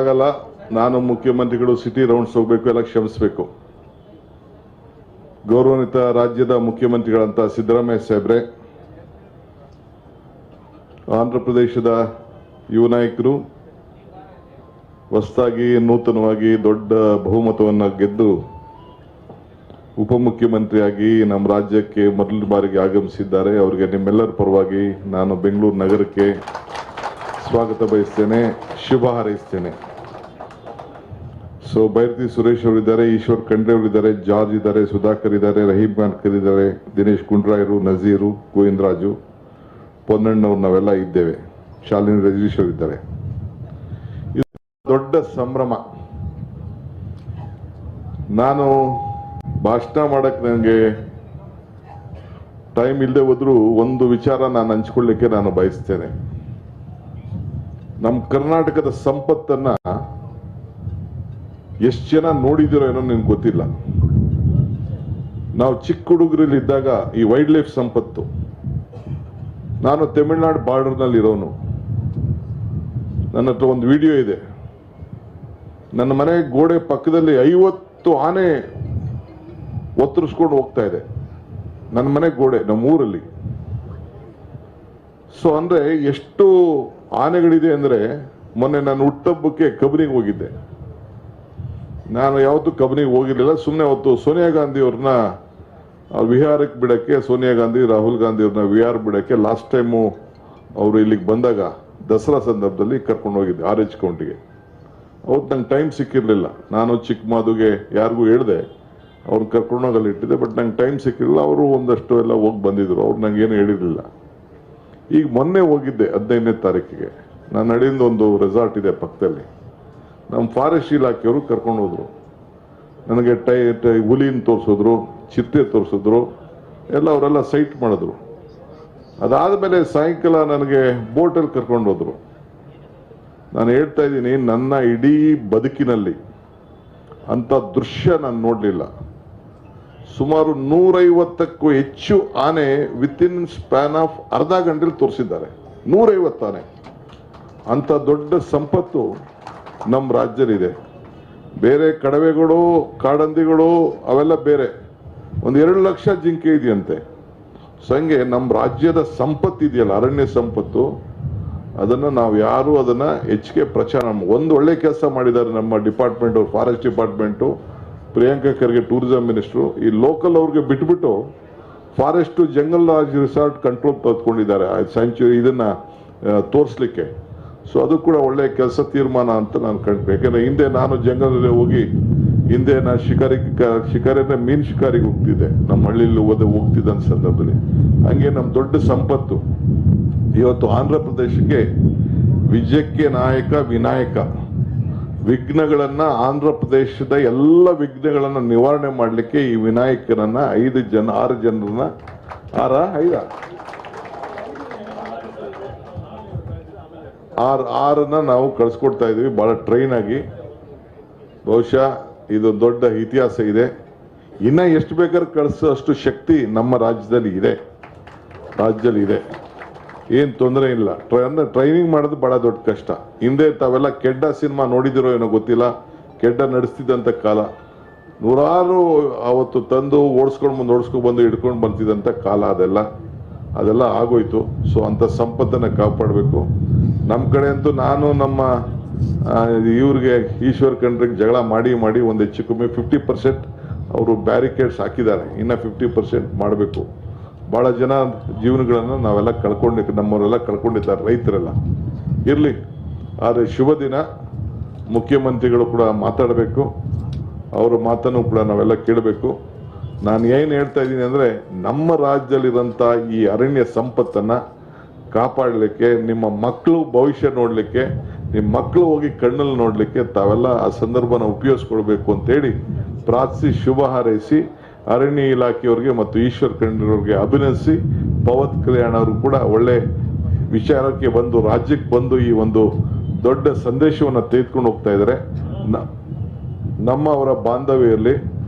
ಆಗಲ್ಲ. ನಾನು ಮುಖ್ಯಮಂತ್ರಿಗಳು ಸಿಟಿ ರೌಂಡ್ಸ್ ಹೋಗಬೇಕು, ಎಲ್ಲ ಕ್ಷಮಿಸಬೇಕು. ಗೌರವಾನ್ವಿತ ರಾಜ್ಯದ ಮುಖ್ಯಮಂತ್ರಿಗಳಂತ ಸಿದ್ದರಾಮಯ್ಯ ಸಾಹೇಬ್ರೆ, ಆಂಧ್ರ ಪ್ರದೇಶದ ಯುವ ನಾಯಕರು ಹೊಸದಾಗಿ ನೂತನವಾಗಿ ದೊಡ್ಡ ಬಹುಮತವನ್ನು ಗೆದ್ದು ಉಪಮುಖ್ಯಮಂತ್ರಿಯಾಗಿ ನಮ್ಮ ರಾಜ್ಯಕ್ಕೆ ಮೊದಲ ಬಾರಿಗೆ ಆಗಮಿಸಿದ್ದಾರೆ. ಅವರಿಗೆ ನಿಮ್ಮೆಲ್ಲರ ಪರವಾಗಿ ನಾನು ಬೆಂಗಳೂರು ನಗರಕ್ಕೆ ಸ್ವಾಗತ ಬಯಸ್ತೇನೆ, ಶುಭ ಹಾರೈಸ್ತೇನೆ. ಸೊ ಬೈರತಿ ಸುರೇಶ್ ಅವರಿದ್ದಾರೆ, ಈಶ್ವರ್ ಖಂಡ್ರೆ ಅವರಿದ್ದಾರೆ, ಜಾರ್ಜ್ ಇದ್ದಾರೆ, ಸುಧಾಕರ್ ಇದ್ದಾರೆ, ರಹೀಂ ಖಾನ್ಕರ್ ಇದ್ದಾರೆ, ದಿನೇಶ್ ಗುಂಡ್ರಾಯರು, ನಜೀರು, ಗೋವಿಂದರಾಜು, ಪೊನ್ನಣ್ಣವ್ರು, ನಾವೆಲ್ಲ ಇದ್ದೇವೆ. ಶಾಲಿನಿ ರಜನೀಶ್ ಅವರಿದ್ದಾರೆ. ಇದು ದೊಡ್ಡ ಸಂಭ್ರಮ. ನಾನು ಭಾಷಣ ಮಾಡಕ್ಕೆ ನನಗೆ ಟೈಮ್ ಇಲ್ಲದೆ ಹೋದ್ರೂ ಒಂದು ವಿಚಾರ ನಾನು ಹಂಚ್ಕೊಳ್ಳಿಕ್ಕೆ ನಾನು ಬಯಸ್ತೇನೆ. ನಮ್ಮ ಕರ್ನಾಟಕದ ಸಂಪತ್ತನ್ನ ಎಷ್ಟು ಜನ ನೋಡಿದಿರೋ ಏನೋ ನಿಮ್ಗೆ ಗೊತ್ತಿಲ್ಲ. ನಾವು ಚಿಕ್ಕ ಹುಡುಗರಲ್ಲಿದ್ದಾಗ ಈ ವೈಲ್ಡ್ ಲೈಫ್ ಸಂಪತ್ತು, ನಾನು ತಮಿಳುನಾಡು ಬಾರ್ಡರ್ನಲ್ಲಿ ಇರೋನು. ನನ್ನ ಹತ್ರ ಒಂದು ವಿಡಿಯೋ ಇದೆ. ನನ್ನ ಮನೆ ಗೋಡೆ ಪಕ್ಕದಲ್ಲಿ 50 ಆನೆ ಒತ್ತರಿಸ್ಕೊಂಡು ಹೋಗ್ತಾ ಇದೆ. ನನ್ನ ಮನೆ ಗೋಡೆ, ನಮ್ಮ ಊರಲ್ಲಿ. ಸೊ ಅಂದ್ರೆ ಎಷ್ಟು ಆನೆಗಳಿದೆ ಅಂದ್ರೆ, ಮೊನ್ನೆ ನಾನು ಹುಟ್ಟಬ್ಬಕ್ಕೆ ಕಬಿನಿಗೆ ಹೋಗಿದ್ದೆ. ನಾನು ಯಾವತ್ತೂ ಕಬಿನಿಗೆ ಹೋಗಿರ್ಲಿಲ್ಲ. ಸುಮ್ಮನೆ ಅವತ್ತು ಸೋನಿಯಾ ಗಾಂಧಿ ಅವ್ರನ್ನ ವಿಹಾರಕ್ಕೆ ಬಿಡಕ್ಕೆ, ಸೋನಿಯಾ ಗಾಂಧಿ ರಾಹುಲ್ ಗಾಂಧಿ ಅವ್ರನ್ನ ವಿಹಾರ ಬಿಡಕ್ಕೆ ಲಾಸ್ಟ್ ಟೈಮು ಅವರು ಇಲ್ಲಿಗೆ ಬಂದಾಗ ದಸರಾ ಸಂದರ್ಭದಲ್ಲಿ ಕರ್ಕೊಂಡು ಹೋಗಿದ್ದೆ RH ಕೌಂಟಿಗೆ. ಅವತ್ತು ನಂಗೆ ಟೈಮ್ ಸಿಕ್ಕಿರ್ಲಿಲ್ಲ. ನಾನು ಚಿಕ್ಕಮಾದುಗೆ ಯಾರಿಗೂ ಹೇಳ್ದೆ, ಅವ್ರನ್ನ ಕರ್ಕೊಂಡೋಗಲ್ಲಿ ಇಟ್ಟಿದ್ದೆ. ಬಟ್ ನಂಗೆ ಟೈಮ್ ಸಿಕ್ಕಿರಲಿಲ್ಲ. ಅವರು ಒಂದಷ್ಟು ಎಲ್ಲ ಹೋಗಿ ಬಂದಿದ್ರು. ಅವ್ರು ನಂಗೆ ಏನು ಹೇಳಿರಲಿಲ್ಲ. ಈಗ ಮೊನ್ನೆ ಹೋಗಿದ್ದೆ 15ನೇ ತಾರೀಕಿಗೆ. ನಾನು ನಡೆಯಿಂದ ಒಂದು ರೆಸಾರ್ಟ್ ಇದೆ ಪಕ್ಕದಲ್ಲಿ. ನಮ್ಮ ಫಾರೆಸ್ಟ್ ಇಲಾಖೆಯವರು ಕರ್ಕೊಂಡು ಹೋದ್ರು. ನನಗೆ ಹುಲಿನ ತೋರಿಸಿದ್ರು, ಚಿರತೆ ತೋರಿಸಿದ್ರು, ಎಲ್ಲ ಅವರೆಲ್ಲ ಸೈಟ್ ಮಾಡಿದ್ರು. ಅದಾದಮೇಲೆ ಸಾಯಂಕಾಲ ನನಗೆ ಬೋಟಲ್ಲಿ ಕರ್ಕೊಂಡು ಹೋದ್ರು. ನಾನು ಹೇಳ್ತಾ ಇದ್ದೀನಿ, ನನ್ನ ಇಡೀ ಬದುಕಿನಲ್ಲಿ ಅಂಥ ದೃಶ್ಯ ನಾನು ನೋಡಲಿಲ್ಲ. ಸುಮಾರು 150ಕ್ಕೂ ಹೆಚ್ಚು ಆನೆ ವಿತಿನ್ ಸ್ಪ್ಯಾನ್ ಆಫ್ ಅರ್ಧ ಗಂಟೆಲಿ ತೋರಿಸಿದ್ದಾರೆ. 150 ಆನೆ. ಅಂತ ದೊಡ್ಡ ಸಂಪತ್ತು ನಮ್ಮ ರಾಜ್ಯದಲ್ಲಿದೆ. ಬೇರೆ ಕಡವೆಗಳು, ಕಾಡಂದಿಗಳು ಅವೆಲ್ಲ ಬೇರೆ. ಒಂದು 2 ಲಕ್ಷ ಜಿಂಕೆ ಇದೆಯಂತೆ. ಸೊ ಹಂಗೆ ನಮ್ಮ ರಾಜ್ಯದ ಸಂಪತ್ತು ಇದೆಯಲ್ಲ, ಅರಣ್ಯ ಸಂಪತ್ತು, ಅದನ್ನು ನಾವು ಯಾರು ಅದನ್ನ ಹೆಚ್ಚಿಗೆ ಪ್ರಚಾರ. ಒಂದು ಒಳ್ಳೆ ಕೆಲಸ ಮಾಡಿದ್ದಾರೆ ನಮ್ಮ department, forest department, Priyanka Kharge tourism minister. ಈ ಲೋಕಲ್ ಅವ್ರಿಗೆ ಬಿಟ್ಬಿಟ್ಟು forest jungle Raj resort control ತೆಗೆದುಕೊಂಡಿದ್ದಾರೆ ಸ್ಯಾಂಕ್ಚುರಿ ಇದನ್ನ ತೋರಿಸ್ಲಿಕ್ಕೆ. ಸೊ ಅದು ಕೂಡ ಒಳ್ಳೆ ಕೆಲಸ, ತೀರ್ಮಾನ ಅಂತ ನಾನು ಕಂಡು. ಯಾಕಂದ್ರೆ ಹಿಂದೆ ನಾನು ಜಂಗಲಲ್ಲಿ ಹೋಗಿ, ಹಿಂದೆ ನಾನು ಶಿಕಾರಿನ ಮೀನು ಶಿಕಾರಿಗೆ ಹೋಗ್ತಿದ್ದೆ, ನಮ್ಮ ಹಳ್ಳಿಯಲ್ಲಿ ಹೋಗ್ತಿದ್ದ ಸಂದರ್ಭದಲ್ಲಿ. ಹಂಗೆ ನಮ್ಮ ದೊಡ್ಡ ಸಂಪತ್ತು ಇವತ್ತು ಆಂಧ್ರ ಪ್ರದೇಶಕ್ಕೆ ವಿಜಯಕ್ಕೆ ನಾಯಕ ವಿನಾಯಕ. ವಿಘ್ನಗಳನ್ನ, ಆಂಧ್ರ ಪ್ರದೇಶದ ಎಲ್ಲ ವಿಘ್ನಗಳನ್ನ ನಿವಾರಣೆ ಮಾಡಲಿಕ್ಕೆ ಈ ವಿನಾಯಕನನ್ನ 6 ಜನರನ್ನ ಆರನ್ನ ನಾವು ಕಳಿಸ್ಕೊಡ್ತಾ ಇದೀವಿ, ಬಹಳ ಟ್ರೈನ್ ಆಗಿ. ಬಹುಶಃ ಇದು ದೊಡ್ಡ ಇತಿಹಾಸ ಇದೆ. ಇನ್ನ ಎಷ್ಟು ಬೇಕಾದ್ರೂ ಕಳಿಸೋ ಅಷ್ಟು ಶಕ್ತಿ ನಮ್ಮ ರಾಜ್ಯದಲ್ಲಿ ಇದೆ. ಏನ್ ತೊಂದರೆ ಇಲ್ಲ. ಅಂದ್ರೆ ಟ್ರೈನಿಂಗ್ ಮಾಡೋದು ಬಹಳ ದೊಡ್ಡ ಕಷ್ಟ. ಹಿಂದೆ ತಾವೆಲ್ಲ ಕೆಡ್ಡ ಸಿನಿಮಾ ನೋಡಿದಿರೋ ಏನೋ ಗೊತ್ತಿಲ್ಲ. ಕೆಡ್ಡ ನಡೆಸ್ತಿದ್ದಂತ ಕಾಲ, ನೂರಾರು ಅವತ್ತು ತಂದು ಓಡಿಸ್ಕೊಂಡು ಬಂದು ಹಿಡ್ಕೊಂಡು ಬರ್ತಿದ್ದಂತ ಕಾಲ. ಅದೆಲ್ಲ ಆಗೋಯ್ತು. ಸೊ ಅಂತ ಸಂಪತ್ತನ್ನ ಕಾಪಾಡಬೇಕು. ನಮ್ಮ ಕಡೆ ಅಂತೂ ನಾನು ನಮ್ಮ ಇವ್ರಿಗೆ ಈಶ್ವರ್ ಖಂಡ್ರಿಗೆ ಜಗಳ ಮಾಡಿ ಒಂದು ಹೆಚ್ಚು ಕಮ್ಮಿ 50% ಅವರು ಬ್ಯಾರಿಕೇಡ್ಸ್ ಹಾಕಿದ್ದಾರೆ. ಇನ್ನ 50% ಮಾಡಬೇಕು. ಬಹಳ ಜನ ಜೀವನಗಳನ್ನ ನಾವೆಲ್ಲ ನಮ್ಮವರೆಲ್ಲ ಕಳ್ಕೊಂಡಿದ್ದಾರೆ, ರೈತರೆಲ್ಲ. ಇರ್ಲಿ, ಆದರೆ ಶುಭ ದಿನ. ಮುಖ್ಯಮಂತ್ರಿಗಳು ಕೂಡ ಮಾತಾಡಬೇಕು, ಅವರ ಮಾತನ್ನು ಕೂಡ ನಾವೆಲ್ಲ ಕೇಳಬೇಕು. ನಾನು ಏನು ಹೇಳ್ತಾ ಇದ್ದೀನಿ ಅಂದ್ರೆ, ನಮ್ಮ ರಾಜ್ಯದಲ್ಲಿರೋಂಥ ಈ ಅರಣ್ಯ ಸಂಪತ್ತನ್ನ ಕಾಪಾಡಲಿಕ್ಕೆ, ನಿಮ್ಮ ಮಕ್ಕಳು ಭವಿಷ್ಯ ನೋಡ್ಲಿಕ್ಕೆ, ನಿಮ್ಮ ಮಕ್ಕಳು ಹೋಗಿ ಕಣ್ಣಲ್ಲಿ ನೋಡ್ಲಿಕ್ಕೆ ತಾವೆಲ್ಲ ಆ ಸಂದರ್ಭನ ಉಪಯೋಗಿಸ್ಕೊಳ್ಬೇಕು ಅಂತೇಳಿ ಪ್ರಾರ್ಥಿಸಿ, ಶುಭ ಹಾರೈಸಿ, ಅರಣ್ಯ ಇಲಾಖೆಯವರಿಗೆ ಮತ್ತು ಈಶ್ವರ್ ಖಂಡ್ರೆಯವರಿಗೆ ಅಭಿನಂದಿಸಿ, ಪವನ್ ಕಲ್ಯಾಣ್ ಅವರು ಕೂಡ ಒಳ್ಳೆ ವಿಚಾರಕ್ಕೆ ಬಂದು, ರಾಜ್ಯಕ್ಕೆ ಬಂದು ಈ ಒಂದು ದೊಡ್ಡ ಸಂದೇಶವನ್ನು ತೆಗೆದುಕೊಂಡು ಹೋಗ್ತಾ ಇದ್ದಾರೆ. ನಮ್ಮವರ ಬಾಂಧವ್ಯ ಇರಲಿ.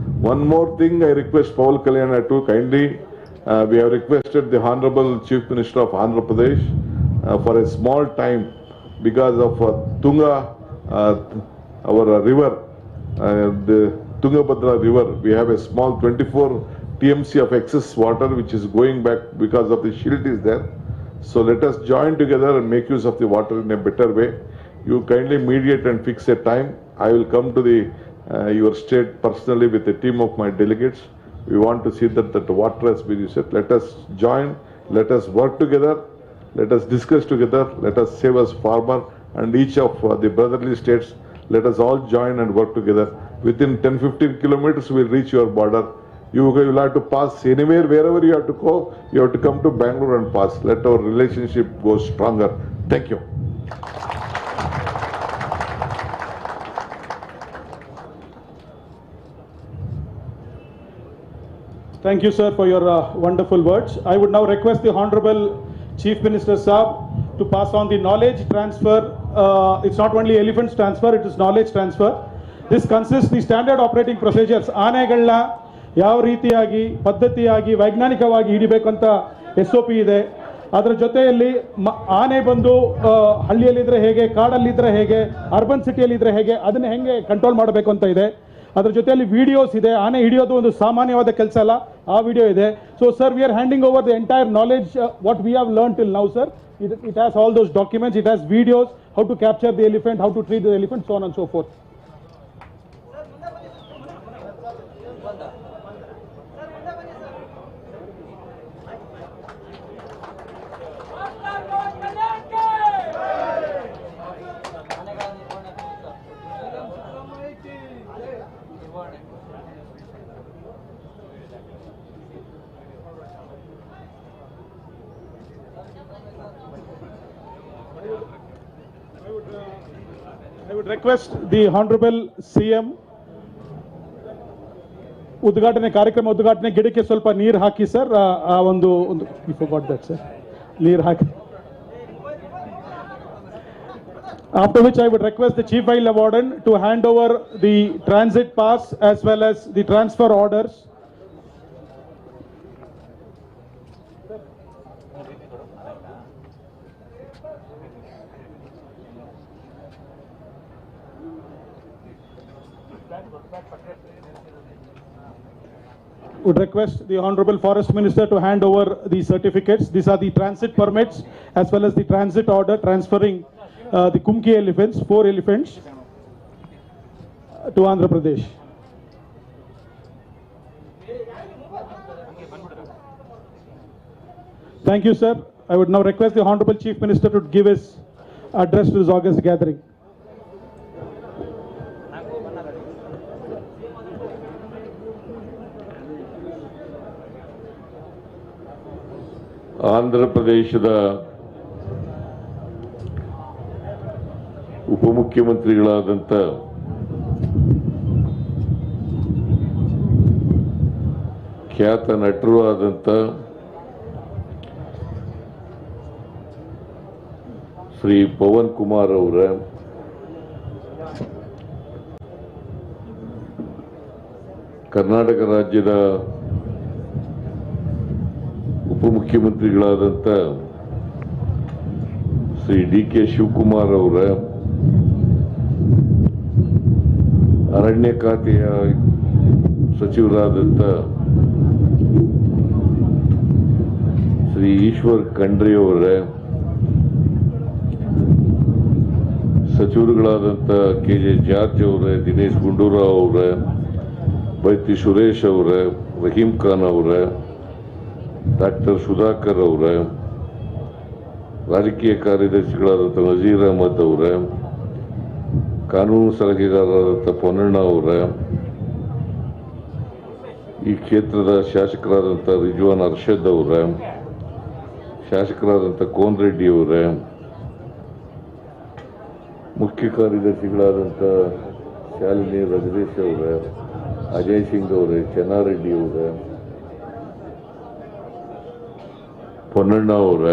One more thing, I request Pavan Kalyan to kindly, we have requested the Honorable Chief Minister of Andhra Pradesh for a small time because of Tunga our river, the Tungabhadra river, we have a small 24 TMC of excess water which is going back because of the shield is there. So let us join together and make use of the water in a better way. You kindly mediate and fix a time. I will come to your state personally with a team of my delegates. We want to see that the water has been used. Let us join, let us work together, let us discuss together, let us save us farmer and each of the brotherly states. Let us all join and work together. Within 10-15 kilometers, we will reach your border. You will have to pass anywhere, wherever you have to go, you have to come to Bangalore and pass. Let our relationship go stronger. Thank you. Thank you, sir, for your wonderful words. I would now request the Honorable Chief Minister Saab to pass on the knowledge transfer. It's not only elephants transfer, it is knowledge transfer. This consists the standard operating procedures. ಆನೆಗಳನ್ನ ಯಾವ ರೀತಿಯಾಗಿ ಪದ್ಧತಿಯಾಗಿ ವೈಜ್ಞಾನಿಕವಾಗಿ ಹಿಡಿಬೇಕಂತ SOP ಇದೆ. ಅದರ ಜೊತೆಯಲ್ಲಿ ಆನೆ ಬಂದು ಹಳ್ಳಿಯಲ್ಲಿದ್ರೆ ಹೇಗೆ, ಕಾಡಲ್ಲಿದ್ರೆ ಹೇಗೆ, ಅರ್ಬನ್ ಸಿಟಿಯಲ್ಲಿದ್ರೆ ಹೇಗೆ, ಅದನ್ನ ಹೆಂಗೆ ಕಂಟ್ರೋಲ್ ಮಾಡಬೇಕು ಅಂತ ಇದೆ. ಅದರ ಜೊತೆಯಲ್ಲಿ ವಿಡಿಯೋಸ್ ಇದೆ. ಆನೆ ಹಿಡಿಯೋದು ಒಂದು ಸಾಮಾನ್ಯವಾದ ಕೆಲಸ ಅಲ್ಲ, ಆ ವಿಡಿಯೋ ಇದೆ. So sir, we are handing over the entire knowledge what we have learn till now, sir. It has all those documents, it has videos, how to capture the elephant, how to treat the elephant, so on and so forth. I would request the Honorable CM ಉದ್ಘಾಟನೆ ಕಾರ್ಯಕ್ರಮ ಉದ್ಘಾಟನೆ ಗಿಡಕ್ಕೆ ಸ್ವಲ್ಪ ನೀರು ಹಾಕಿ sir. ಒಂದು you forgot that, sir. ನೀರು ಹಾಕಿ. After which I would request the Chief Wildlife Warden to hand over the transit pass as well as the transfer orders. Would request the Honorable Forest Minister to hand over the certificates. These are the transit permits as well as the transit order transferring the Kumki elephants, 4 elephants, to Andhra Pradesh. Thank you, sir. I would now request the Honorable Chief Minister to give his address to this August gathering. Andhra ಪ್ರದೇಶದ ಉಪಮುಖ್ಯಮಂತ್ರಿಗಳಾದಂಥ ಖ್ಯಾತ ನಟರು ಆದಂಥ ಶ್ರೀ ಪವನ್ ಕುಮಾರ್ ಅವರ ಕರ್ನಾಟಕ ರಾಜ್ಯದ ಉಪಮುಖ್ಯಮಂತ್ರಿಗಳಾದಂಥ Shri DK Shivakumar ಅವರ ಅರಣ್ಯ ಖಾತೆಯ ಸಚಿವರಾದಂಥ ಶ್ರೀ ಈಶ್ವರ್ ಖಂಡ್ರೆ ಅವರ ಸಚಿವರುಗಳಾದಂಥ KJ ಜಾರ್ಜ್ ಅವರ, ದಿನೇಶ್ ಗುಂಡೂರಾವ್ ಅವರ, ಬೈತಿ ಸುರೇಶ್ ಅವರ, ರಹೀಂ ಖಾನ್ ಅವರ, ಡಾಕ್ಟರ್ ಸುಧಾಕರ್ ಅವರ, ರಾಜಕೀಯ ಕಾರ್ಯದರ್ಶಿಗಳಾದಂಥ ನಜೀರ್ ಅಹಮದ್ ಅವರ, ಕಾನೂನು ಸಲಹೆಗಾರರಾದಂಥ ಪೊನ್ನಣ್ಣ ಅವರ, ಈ ಕ್ಷೇತ್ರದ ಶಾಸಕರಾದಂಥ ರಿಜ್ವಾನ್ ಅರ್ಷದ್ ಅವರ, ಶಾಸಕರಾದಂಥ ಕೋನ್ ರೆಡ್ಡಿ ಅವರ, ಮುಖ್ಯ ಕಾರ್ಯದರ್ಶಿಗಳಾದಂಥ ಶಾಲಿನಿ ರಜನೀಶ್ ಅವರ, ಅಜಯ್ ಸಿಂಗ್ ಅವರ, ಚೆನ್ನಾರೆಡ್ಡಿ ಅವರ, ಪೊನ್ನಣ್ಣ ಅವರ,